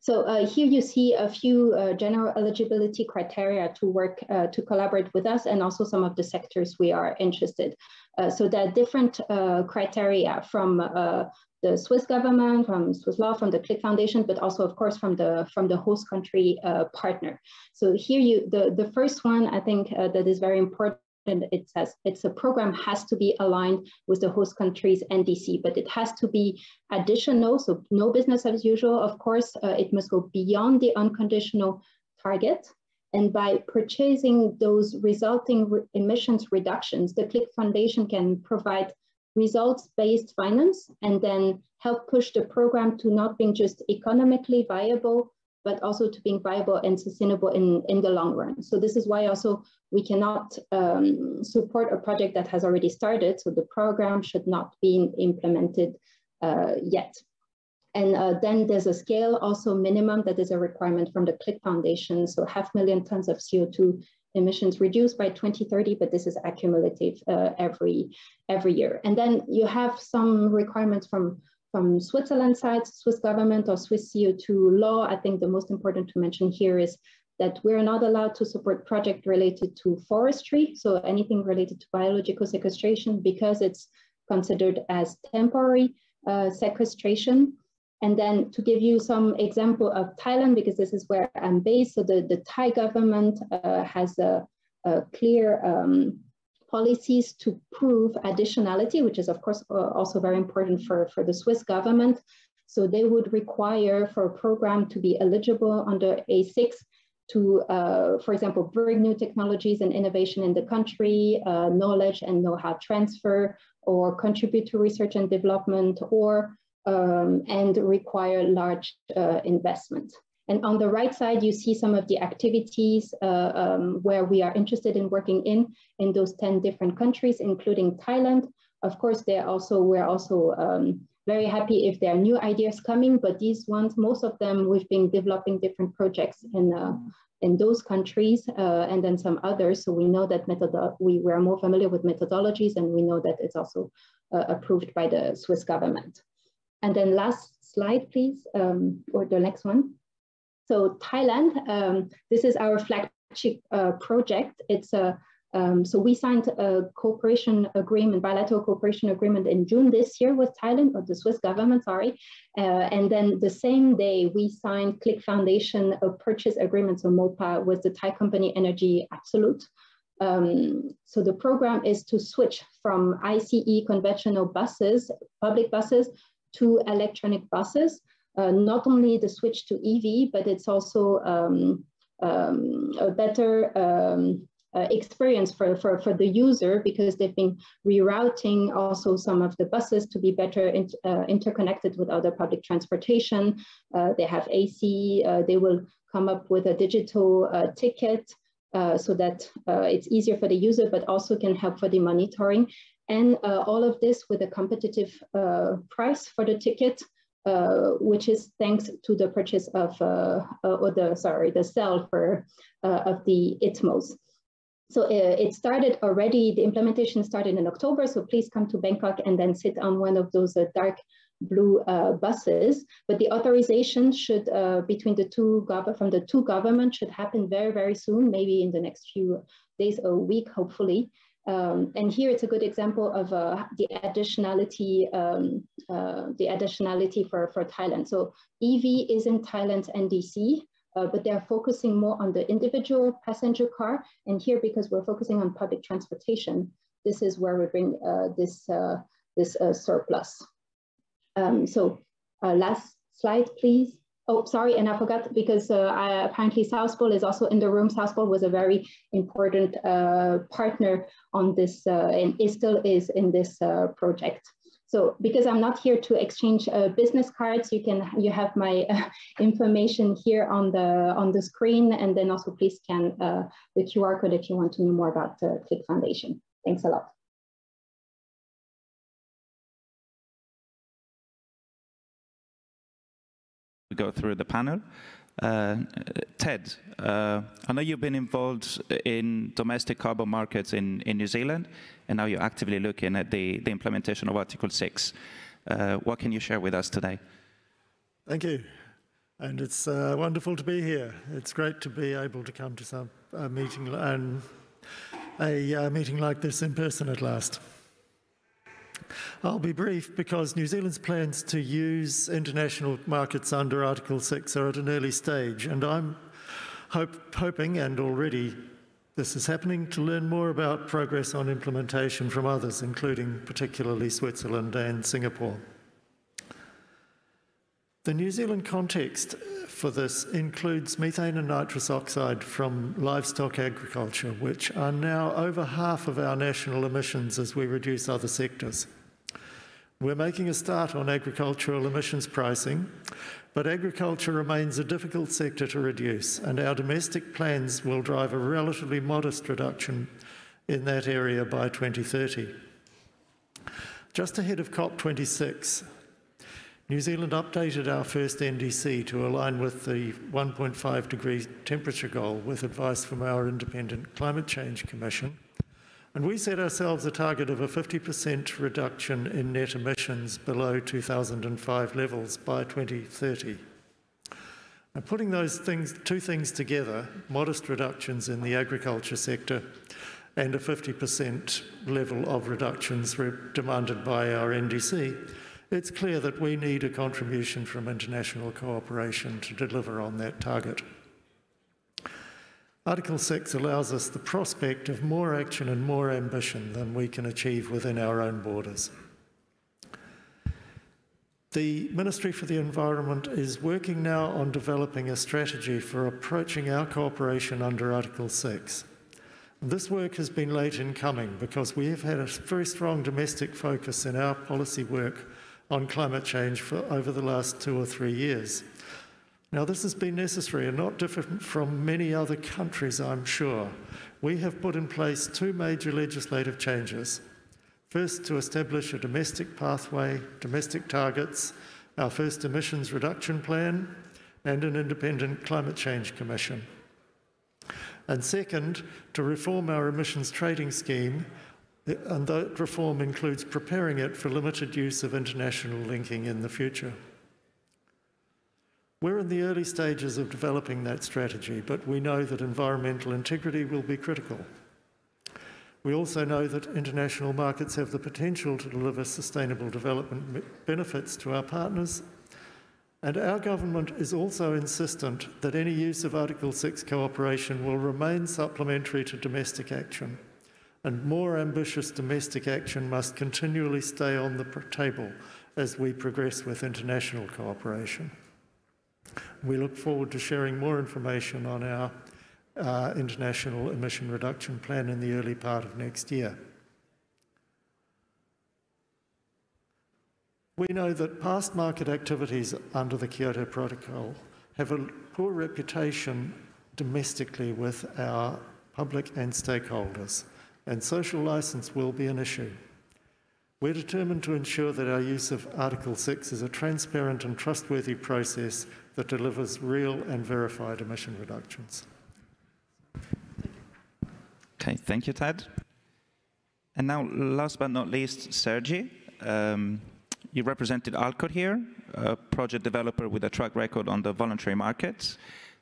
Speaker 4: So here you see a few general eligibility criteria to work, to collaborate with us, and also some of the sectors we are interested. So there are different criteria from the Swiss government, from Swiss law, from the Click Foundation, but also, of course, from the host country partner. So here the first one, I think that is very important. It says a program has to be aligned with the host country's NDC, but it has to be additional, so no business as usual, of course. It must go beyond the unconditional target. And by purchasing those resulting emissions reductions, the Click Foundation can provide results-based finance and then help push the program to not being just economically viable, but also to being viable and sustainable in the long run. So this is why also we cannot support a project that has already started. So the program should not be implemented yet. And then there's a scale also minimum that is a requirement from the Click Foundation. So 500,000 tons of CO2 emissions reduced by 2030, but this is accumulative every year. And then you have some requirements from Switzerland side, Swiss government or Swiss CO2 law. I think the most important to mention here is that we're not allowed to support project related to forestry. So anything related to biological sequestration, because it's considered as temporary sequestration. And then to give you some example of Thailand, because this is where I'm based. So the Thai government has a clear policies to prove additionality, which is of course also very important for the Swiss government. So they would require for a program to be eligible under A6 to, for example, bring new technologies and innovation in the country, knowledge and know-how transfer, or contribute to research and development, or and require large investment. And on the right side, you see some of the activities where we are interested in working in those 10 different countries, including Thailand. Of course, we're also very happy if there are new ideas coming, but these ones, most of them, we've been developing different projects in those countries and then some others. So we know that we are more familiar with methodologies, and we know that it's also approved by the Swiss government. And then last slide, please, or the next one. So Thailand, this is our flagship project. It's so we signed a cooperation agreement, bilateral cooperation agreement in June this year with Thailand, or the Swiss government, sorry. And then the same day we signed Click Foundation a purchase agreement, so MOPA, with the Thai company Energy Absolute. So the program is to switch from ICE conventional buses, public buses, to electronic buses. Not only the switch to EV, but it's also a better experience for the user, because they've been rerouting also some of the buses to be better interconnected with other public transportation. They have AC, they will come up with a digital ticket so that it's easier for the user, but also can help for the monitoring. And all of this with a competitive price for the ticket, which is thanks to the purchase of, the sale of the ITMOs. So it started already, the implementation started in October, so please come to Bangkok and then sit on one of those dark blue buses. But the authorization should, between the from the two governments, should happen very, very soon, maybe in the next few days or week, hopefully. And here it's a good example of the additionality for Thailand. So EV is in Thailand's NDC, but they're focusing more on the individual passenger car. And here, because we're focusing on public transportation, this is where we bring this surplus. So last slide, please. Oh, sorry, and I forgot, because apparently South Pole is also in the room. South Pole was a very important partner on this, and it still is in this project. So because I'm not here to exchange business cards, you have my information here on the screen, and then also please scan the QR code if you want to know more about the Click Foundation. Thanks a lot.
Speaker 2: We go through the panel. Ted, I know you've been involved in domestic carbon markets in New Zealand, and now you're actively looking at the implementation of Article 6. What can you share with us today?
Speaker 5: Thank you. And it's wonderful to be here. It's great to be able to come to some meeting and a meeting like this in person at last. I'll be brief because New Zealand's plans to use international markets under Article 6 are at an early stage, and I'm hoping, and already this is happening, to learn more about progress on implementation from others, including particularly Switzerland and Singapore. The New Zealand context for this includes methane and nitrous oxide from livestock agriculture, which are now over half of our national emissions as we reduce other sectors. We're making a start on agricultural emissions pricing, but agriculture remains a difficult sector to reduce, and our domestic plans will drive a relatively modest reduction in that area by 2030. Just ahead of COP26, New Zealand updated our first NDC to align with the 1.5 degree temperature goal with advice from our Independent Climate Change Commission. And we set ourselves a target of a 50% reduction in net emissions below 2005 levels by 2030. Now, putting those two things together, modest reductions in the agriculture sector and a 50% level of reductions demanded by our NDC, it's clear that we need a contribution from international cooperation to deliver on that target. Article 6 allows us the prospect of more action and more ambition than we can achieve within our own borders. The Ministry for the Environment is working now on developing a strategy for approaching our cooperation under Article 6. This work has been late in coming because we have had a very strong domestic focus in our policy work on climate change for over the last 2 or 3 years. Now, this has been necessary and not different from many other countries, I'm sure. We have put in place 2 major legislative changes. First, to establish a domestic pathway, domestic targets, our first emissions reduction plan, and an independent climate change commission. And second, to reform our emissions trading scheme, and that reform includes preparing it for limited use of international linking in the future. We're in the early stages of developing that strategy, but we know that environmental integrity will be critical. We also know that international markets have the potential to deliver sustainable development benefits to our partners, and our government is also insistent that any use of Article 6 cooperation will remain supplementary to domestic action, and more ambitious domestic action must continually stay on the table as we progress with international cooperation. We look forward to sharing more information on our international emission reduction plan in the early part of next year. We know that past market activities under the Kyoto Protocol have a poor reputation domestically with our public and stakeholders, and social licence will be an issue. We're determined to ensure that our use of Article 6 is a transparent and trustworthy process that delivers real and verified emission reductions.
Speaker 2: Okay, thank you, Ted. And now, last but not least, Sergi. You represented Alcor here, a project developer with a track record on the voluntary markets,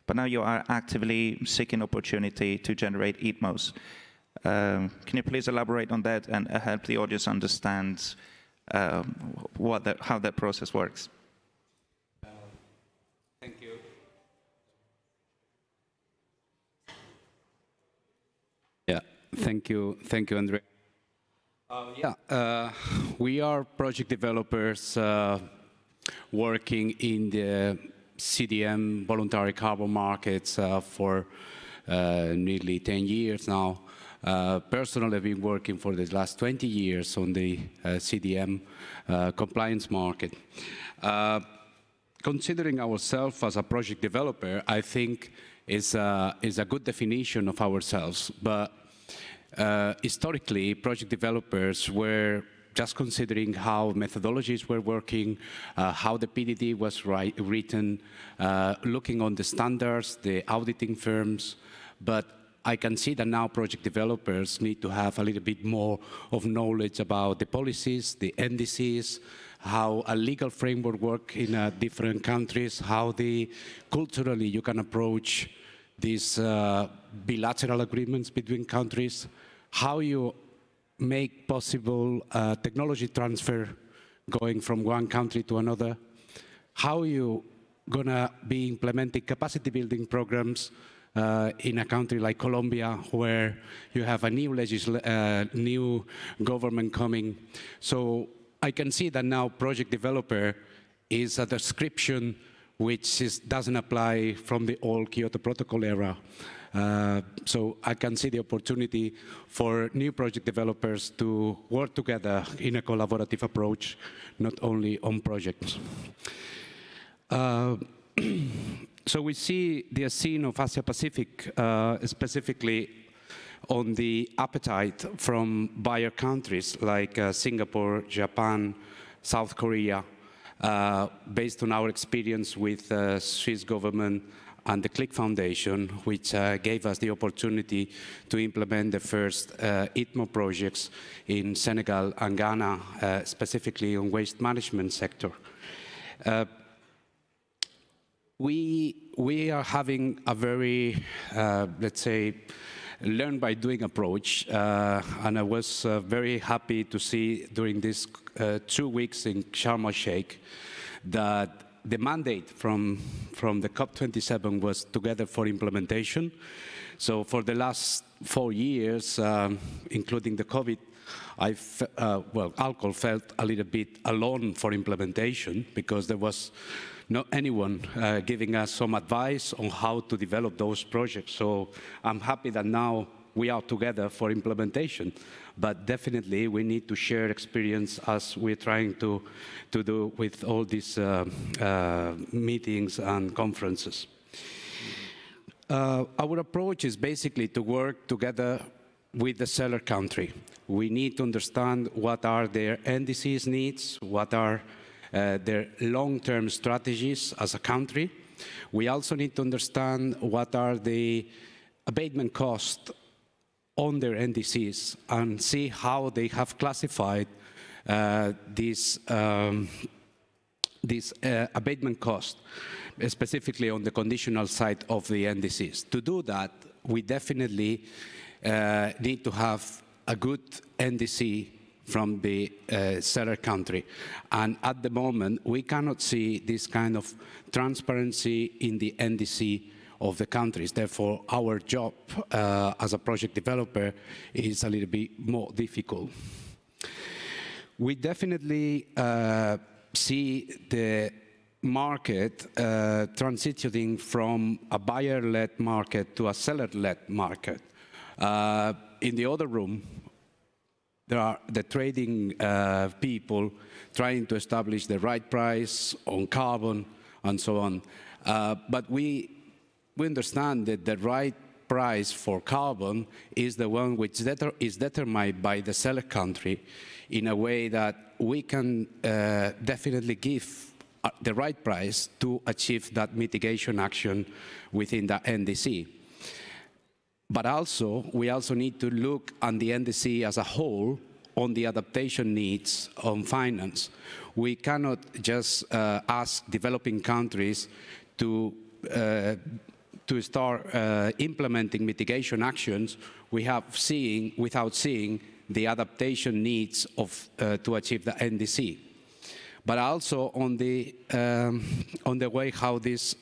Speaker 2: but now you are actively seeking opportunity to generate ETMOs. Can you please elaborate on that and help the audience understand how that process works?
Speaker 6: Thank you. Yeah, thank you, Andre. We are project developers working in the CDM voluntary carbon markets for nearly 10 years now. Personally, I've been working for the last 20 years on the CDM compliance market. Considering ourselves as a project developer, I think is a good definition of ourselves. But historically, project developers were just considering how methodologies were working, how the PDD was written, looking on the standards, the auditing firms. But I can see that now project developers need to have a little bit more of knowledge about the policies, the NDCs, how a legal framework works in different countries, how culturally you can approach these bilateral agreements between countries, how you make possible technology transfer going from one country to another, how you gonna be implementing capacity building programs in a country like Colombia, where you have a new government coming. So I can see that now project developer is a description which doesn't apply from the old Kyoto Protocol era. So I can see the opportunity for new project developers to work together in a collaborative approach, not only on projects. So we see the scene of Asia Pacific, specifically on the appetite from buyer countries like Singapore, Japan, South Korea, based on our experience with the Swiss government and the CLIC Foundation, which gave us the opportunity to implement the first ITMO projects in Senegal and Ghana, specifically on waste management sector. We are having a very, let's say, learn by doing approach, and I was very happy to see during these 2 weeks in Sharm el-Sheikh that the mandate from the COP27 was together for implementation. So for the last 4 years, including the COVID, Alcor felt a little bit alone for implementation because there was not anyone giving us some advice on how to develop those projects. So I'm happy that now we are together for implementation, but definitely we need to share experience as we're trying to do with all these meetings and conferences. Our approach is basically to work together with the seller country. We need to understand what are their NDCs needs, what are their long-term strategies as a country. We also need to understand what are the abatement costs on their NDCs and see how they have classified this abatement cost, specifically on the conditional side of the NDCs. To do that, we definitely need to have a good NDC from the seller country. And at the moment, we cannot see this kind of transparency in the NDC of the countries. Therefore, our job as a project developer is a little bit more difficult. We definitely see the market transitioning from a buyer-led market to a seller-led market. In the other room, there are the trading people trying to establish the right price on carbon and so on. But we understand that the right price for carbon is the one which is determined by the seller country in a way that we can definitely give the right price to achieve that mitigation action within the NDC. But also, we also need to look at the NDC as a whole on the adaptation needs on finance. We cannot just ask developing countries to start implementing mitigation actions without seeing the adaptation needs of to achieve the NDC. But also on the way how this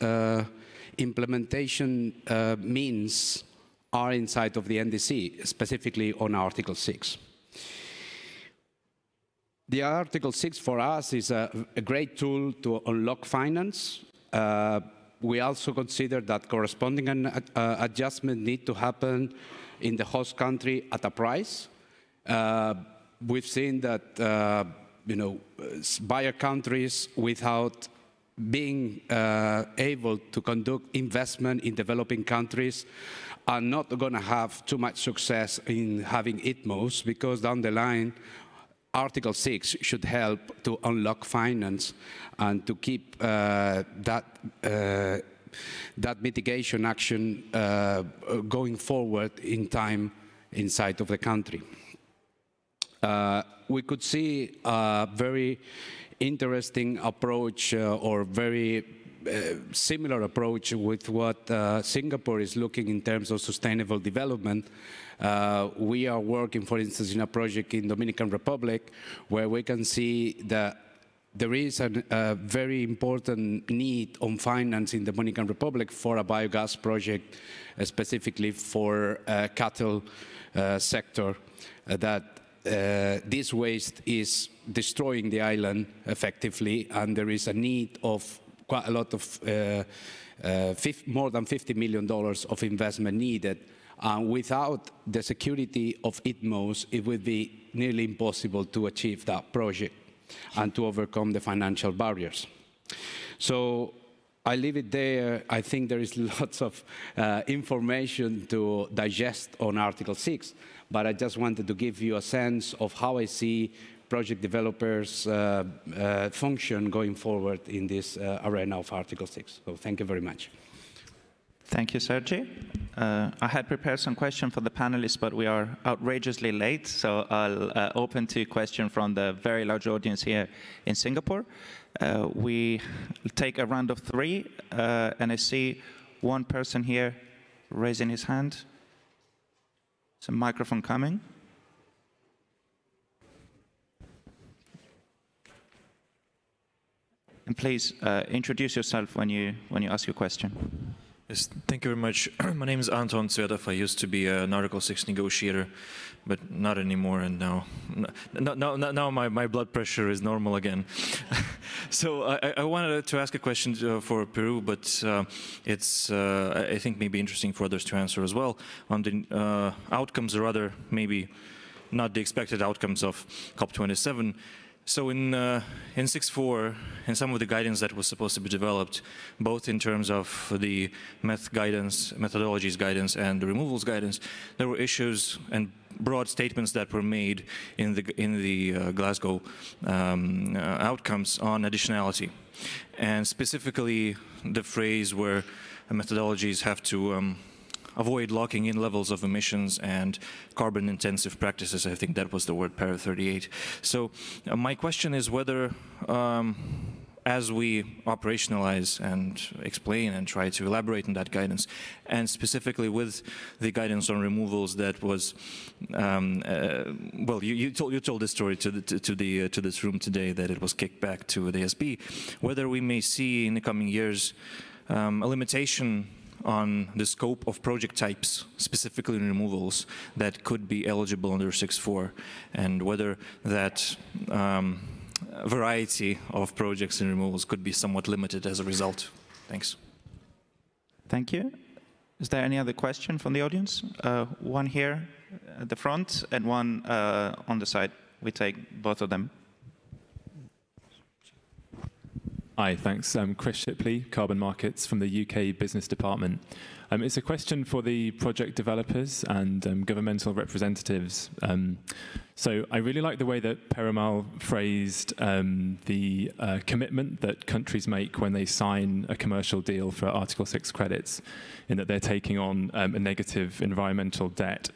Speaker 6: implementation means are inside of the NDC, specifically on Article 6. The Article 6 for us is a great tool to unlock finance. We also consider that corresponding adjustment need to happen in the host country at a price. We've seen that buyer countries, without being able to conduct investment in developing countries, are not going to have too much success in having ITMOs, because down the line, Article 6 should help to unlock finance and to keep that mitigation action going forward in time inside of the country. We could see a very interesting approach or very similar approach with what Singapore is looking in terms of sustainable development. We are working, for instance, in a project in Dominican Republic where we can see that there is a very important need on finance in the Dominican Republic for a biogas project, specifically for cattle sector, that this waste is destroying the island effectively, and there is a need of quite a lot of more than $50 million of investment needed. Without the security of ITMOs, it would be nearly impossible to achieve that project and to overcome the financial barriers. So I leave it there. I think there is lots of information to digest on Article 6, but I just wanted to give you a sense of how I see project developers function going forward in this arena of Article 6. So thank you very much.
Speaker 2: Thank you, Sergi. I had prepared some questions for the panelists, but we are outrageously late, so I'll open to questions from the very large audience here in Singapore. We take a round of 3, and I see one person here raising his hand. There's a microphone coming. And please introduce yourself when you ask your question.
Speaker 7: Yes, thank you very much. My name is Anton Tsvedov. I used to be an Article 6 negotiator, but not anymore. And now my blood pressure is normal again. So I wanted to ask a question for Peru, but it's I think maybe interesting for others to answer as well on the outcomes, or rather maybe not the expected outcomes of COP27. So in 6.4, in some of the guidance that was supposed to be developed, both in terms of the methodologies guidance and the removals guidance, there were issues and broad statements that were made in the Glasgow outcomes on additionality. And specifically the phrase where methodologies have to avoid locking in levels of emissions and carbon-intensive practices. I think that was the word, para 38. So my question is whether, as we operationalize and explain and try to elaborate on that guidance, and specifically with the guidance on removals that was, well, you told this story to this room today that it was kicked back to the SB, whether we may see in the coming years a limitation on the scope of project types, specifically in removals, that could be eligible under 6.4, and whether that variety of projects in removals could be somewhat limited as a result. Thanks.
Speaker 2: Thank you. Is there any other question from the audience? One here at the front and one on the side. We take both of them.
Speaker 8: Hi, thanks. Chris Shipley, Carbon Markets from the UK Business Department. It's a question for the project developers and governmental representatives. So I really like the way that Perumal phrased the commitment that countries make when they sign a commercial deal for Article 6 credits, in that they're taking on a negative environmental debt.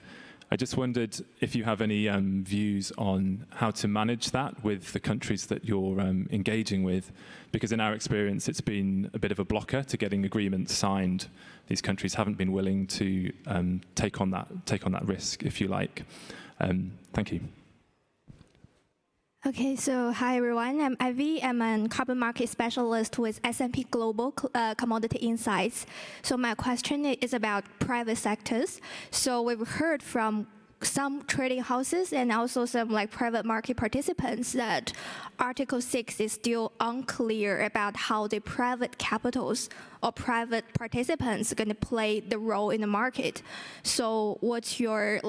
Speaker 8: I just wondered if you have any views on how to manage that with the countries that you're engaging with, because in our experience it's been a bit of a blocker to getting agreements signed. These countries haven't been willing to take on that risk, if you like. Thank you.
Speaker 9: Okay, so hi everyone, I'm Ivy. I'm a carbon market specialist with S&P Global Commodity Insights. So my question is about private sectors. So we've heard from some trading houses and also some private market participants that Article 6 is still unclear about how the private capitals or private participants are going to play the role in the market. So what's your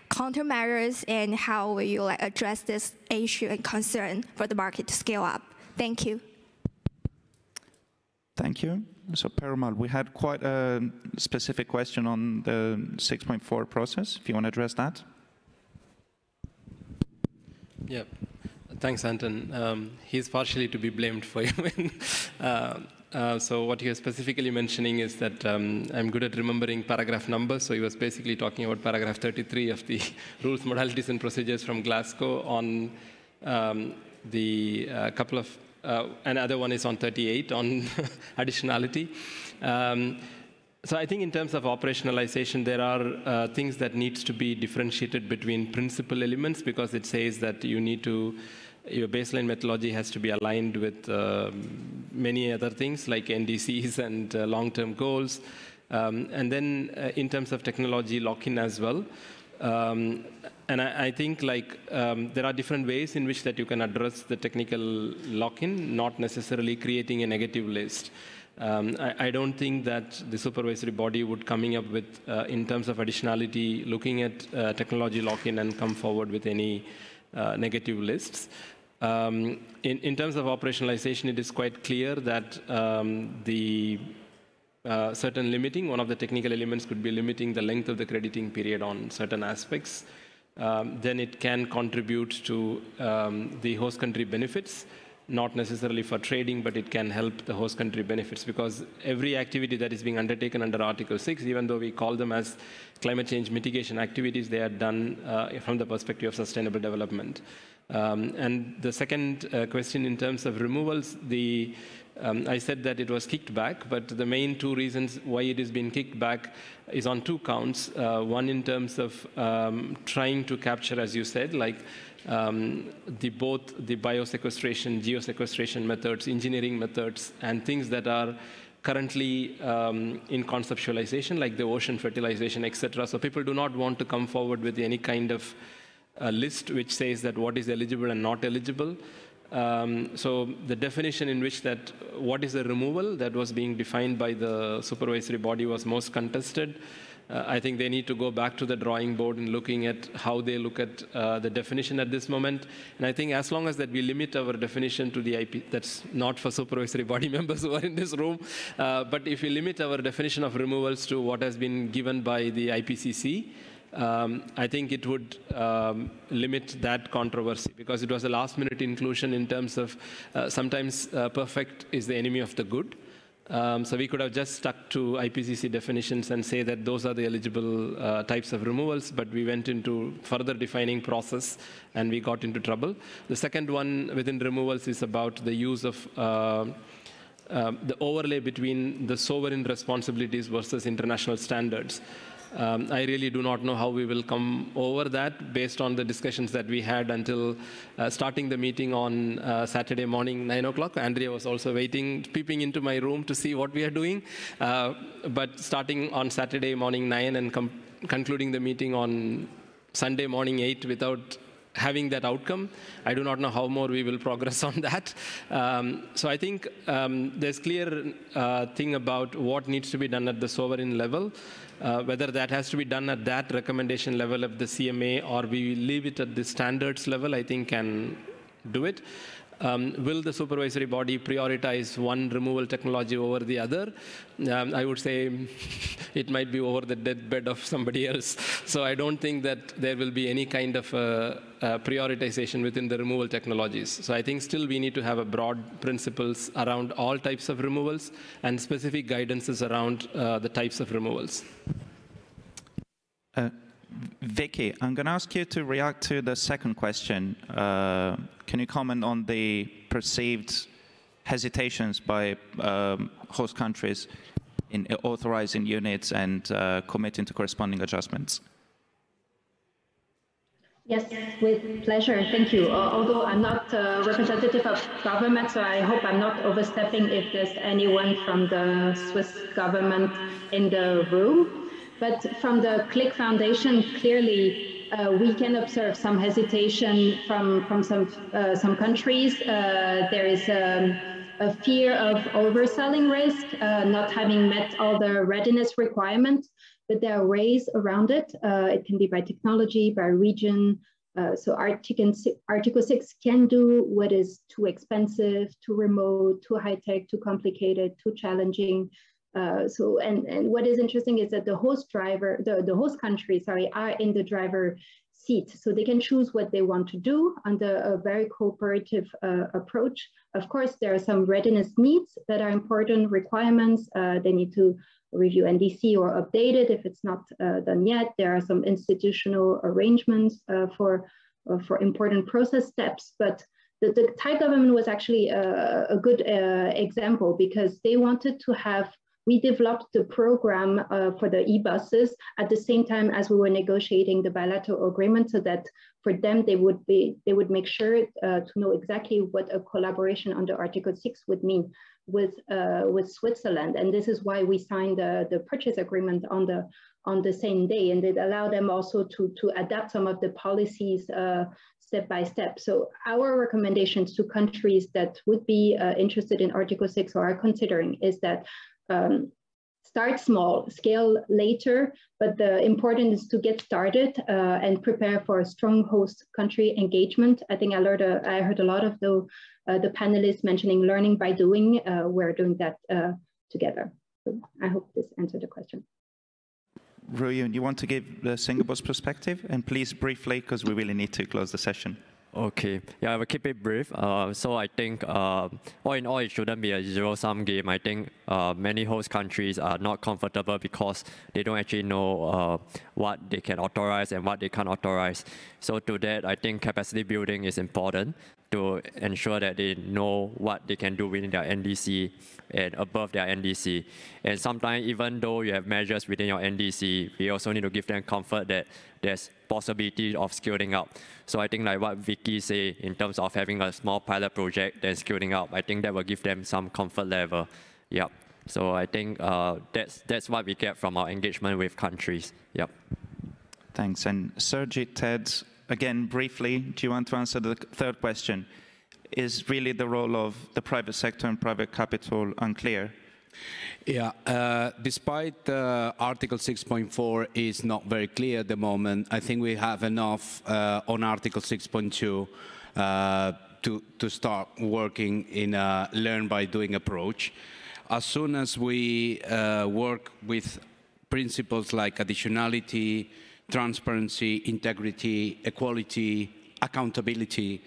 Speaker 9: countermeasures and how will you address this issue and concern for the market to scale up? Thank you.
Speaker 2: Thank you. So Perumal, we had quite a specific question on the 6.4 process, if you want to address that.
Speaker 1: Yeah, thanks, Anton. He's partially to be blamed for you. So what you're specifically mentioning is that I'm good at remembering paragraph numbers. So he was basically talking about paragraph 33 of the Rules, Modalities and Procedures from Glasgow on the couple of another one is on 38 on additionality. So I think in terms of operationalization, there are things that needs to be differentiated between principal elements, because it says that you need to, your baseline methodology has to be aligned with many other things like NDCs and long-term goals. And then in terms of technology lock-in as well. And I think there are different ways in which that you can address the technical lock-in, not necessarily creating a negative list. I don't think that the supervisory body would coming up with, in terms of additionality, looking at technology lock-in and come forward with any negative lists. In terms of operationalization, it is quite clear that the certain limiting, one of the technical elements could be limiting the length of the crediting period on certain aspects. Then it can contribute to the host country benefits, not necessarily for trading, but it can help the host country benefits, because every activity that is being undertaken under Article 6, even though we call them as climate change mitigation activities, they are done from the perspective of sustainable development. And the second question in terms of removals, I said that it was kicked back, but the main two reasons why it is being kicked back is on two counts. One in terms of trying to capture, as you said, both the biosequestration, geosequestration methods, engineering methods, and things that are currently in conceptualization, like the ocean fertilization, etc. So people do not want to come forward with any kind of list which says that what is eligible and not eligible. So the definition in which that what is a removal that was being defined by the supervisory body was most contested. I think they need to go back to the drawing board and looking at how they look at the definition at this moment. And I think as long as that we limit our definition to the IP, that's not for supervisory body members who are in this room, but if we limit our definition of removals to what has been given by the IPCC, I think it would limit that controversy, because it was a last-minute inclusion in terms of sometimes perfect is the enemy of the good. So we could have just stuck to IPCC definitions and say that those are the eligible types of removals, but we went into further defining process and we got into trouble. The second one within removals is about the use of the overlay between the sovereign responsibilities versus international standards. I really do not know how we will come over that based on the discussions that we had until starting the meeting on Saturday morning, 9 o'clock. Andrea was also waiting, peeping into my room to see what we are doing. But starting on Saturday morning 9 and concluding the meeting on Sunday morning 8 without having that outcome, I do not know how more we will progress on that. So I think there's clear thing about what needs to be done at the sovereign level. Whether that has to be done at that recommendation level of the CMA or we leave it at the standards level, I think can do it. Will the supervisory body prioritize one removal technology over the other? I would say it might be over the deathbed of somebody else. So I don't think that there will be any kind of prioritization within the removal technologies. So I think still we need to have a broad principles around all types of removals and specific guidances around the types of removals.
Speaker 2: Vicky, I'm going to ask you to react to the second question. Can you comment on the perceived hesitations by host countries in authorizing units and committing to corresponding adjustments?
Speaker 4: Yes, with pleasure. Thank you. Although I'm not a representative of government, so I hope I'm not overstepping if there's anyone from the Swiss government in the room. But from the CLIC Foundation, clearly we can observe some hesitation from some countries. There is a fear of overselling risk, not having met all the readiness requirements, but there are ways around it. It can be by technology, by region. So Article 6 can do what is too expensive, too remote, too high-tech, too complicated, too challenging. And what is interesting is that the host country, are in the driver seat. So they can choose what they want to do under a very cooperative approach. Of course, there are some readiness needs that are important requirements. They need to review NDC or update it if it's not done yet. There are some institutional arrangements for important process steps, but the Thai government was actually a good example because they wanted to have. We developed the program for the e-buses at the same time as we were negotiating the bilateral agreement, so that for them they would make sure to know exactly what a collaboration under Article 6 would mean with Switzerland, and this is why we signed the purchase agreement on the same day, and it allowed them also to adapt some of the policies step by step. So our recommendations to countries that would be interested in Article 6 or are considering is that start small, scale later, but the important is to get started and prepare for a strong host country engagement. I think I heard a lot of the panelists mentioning learning by doing. We're doing that together. So I hope this answered the question.
Speaker 2: Ruyun, you want to give Singapore's perspective? And please briefly, because we really need to close the session.
Speaker 3: Okay, yeah, I will keep it brief. So I think all in all, it shouldn't be a zero-sum game. I think many host countries are not comfortable because they don't actually know what they can authorize and what they can't authorize. So to that, I think capacity building is important to ensure that they know what they can do within their NDC and above their NDC. And sometimes, even though you have measures within your NDC, we also need to give them comfort that there's possibility of scaling up. So I think like what Vicky said in terms of having a small pilot project then scaling up, I think that will give them some comfort level. Yep. So I think that's what we get from our engagement with countries. Yep.
Speaker 2: Thanks. And Sergey, Ted, again, briefly, do you want to answer the third question? Is really the role of the private sector and private capital unclear?
Speaker 6: Yeah, despite Article 6.4 is not very clear at the moment, I think we have enough on Article 6.2 to start working in a learn by doing approach. As soon as we work with principles like additionality, transparency, integrity, equality, accountability,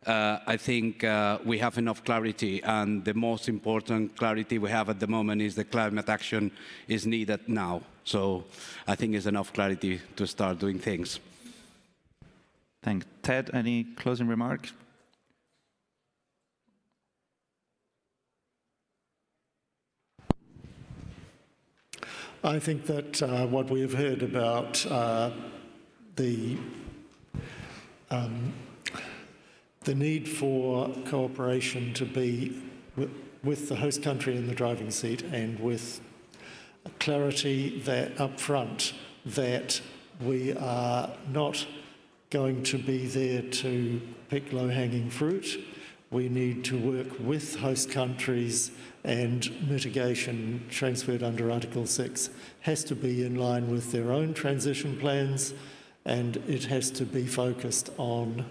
Speaker 6: I think we have enough clarity, and the most important clarity we have at the moment is that climate action is needed now. So I think it's enough clarity to start doing things.
Speaker 2: Thanks. Ted, any closing remarks?
Speaker 5: I think that what we have heard about the need for cooperation to be with the host country in the driving seat, and with clarity that up front that we are not going to be there to pick low-hanging fruit. We need to work with host countries, and mitigation transferred under Article 6 has to be in line with their own transition plans, and it has to be focused on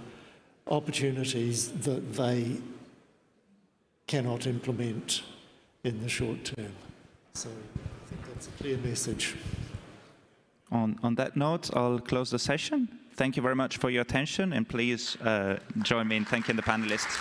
Speaker 5: opportunities that they cannot implement in the short term. So I think that's a clear message.
Speaker 2: On that note, I'll close the session. Thank you very much for your attention, and please join me in thanking the panelists.